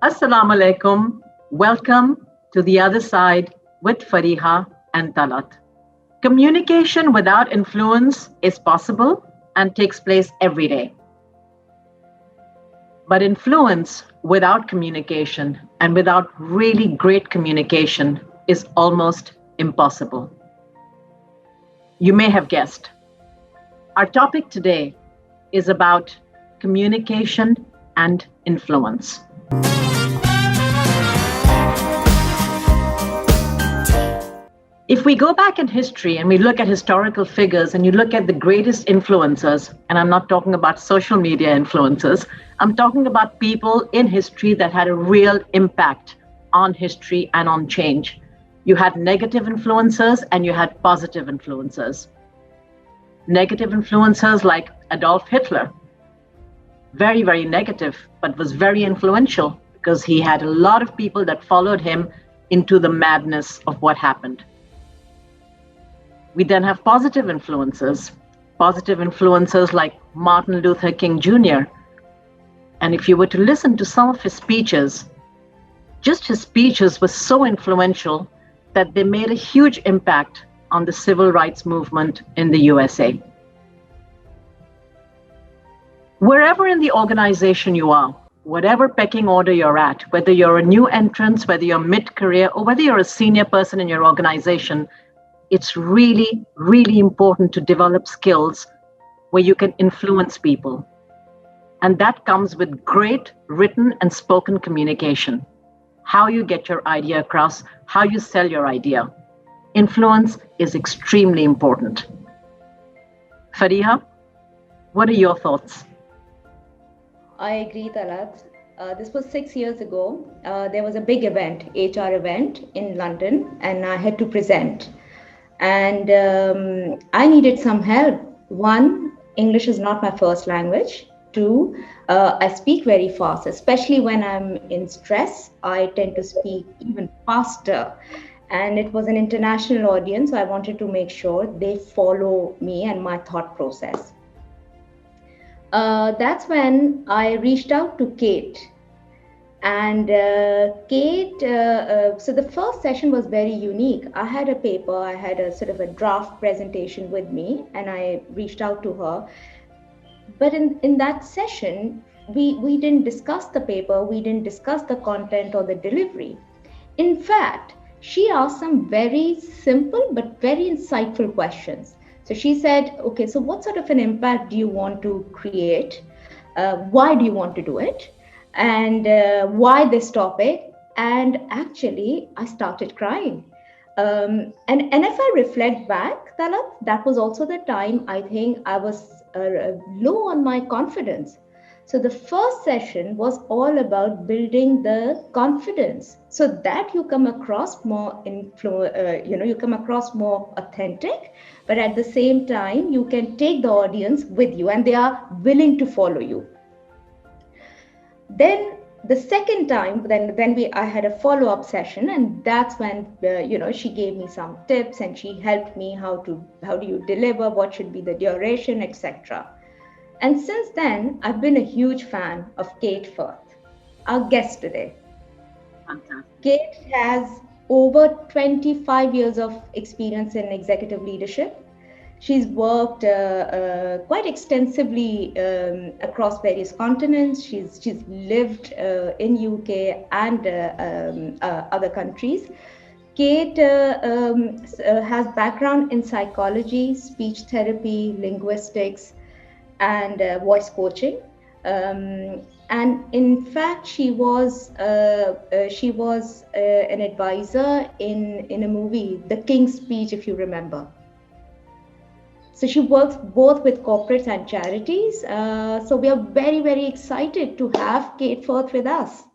Assalamu alaikum. Welcome to the other side with Fariha and Talat. Communication without influence is possible and takes place every day. But influence without communication and without really great communication is almost impossible. You may have guessed. Our topic today is about communication and influence. If we go back in history and we look at historical figures and you look at the greatest influencers, and I'm not talking about social media influencers, I'm talking about people in history that had a real impact on history and on change. You had negative influencers and you had positive influencers. Negative influencers like Adolf Hitler, very, very negative, but was very influential because he had a lot of people that followed him into the madness of what happened. We then have positive influencers like Martin Luther King Jr. And if you were to listen to some of his speeches, just his speeches were so influential that they made a huge impact on the civil rights movement in the USA. Wherever in the organization you are, whatever pecking order you're at, whether you're a new entrant, whether you're mid-career, or whether you're a senior person in your organization, it's really, really important to develop skills where you can influence people. And that comes with great written and spoken communication. How you get your idea across, how you sell your idea. Influence is extremely important. Fariha, what are your thoughts? I agree, Talat. This was 6 years ago. There was a big event, HR event in London, and I had to present. And I needed some help. One, English is not my first language. Two, I speak very fast, especially when I'm in stress. I tend to speak even faster. And it was an international audience, so I wanted to make sure they follow me and my thought process. That's when I reached out to Kate. And Kate, so the first session was very unique. I had a paper, I had a sort of a draft presentation with me, and I reached out to her. But in that session, we didn't discuss the paper, we didn't discuss the content or the delivery. In fact, she asked some very simple but very insightful questions. So she said, okay, so what sort of an impact do you want to create? Why do you want to do it? And why this topic? And actually, I started crying. And if I reflect back, Talat, that was also the time I think I was low on my confidence. So the first session was all about building the confidence, so that you come across more you come across more authentic, but at the same time you can take the audience with you and they are willing to follow you. Then the second time, I had a follow-up session, and that's when she gave me some tips and she helped me how do you deliver, what should be the duration, etc. And since then, I've been a huge fan of Kate Firth, our guest today. Fantastic. Kate has over 25 years of experience in executive leadership. She's worked quite extensively across various continents. She's lived in UK and other countries. Kate has background in psychology, speech therapy, linguistics, and voice coaching. And in fact, she was an advisor in a movie, The King's Speech, if you remember. So she works both with corporates and charities. So we are very, very excited to have Kate Firth with us.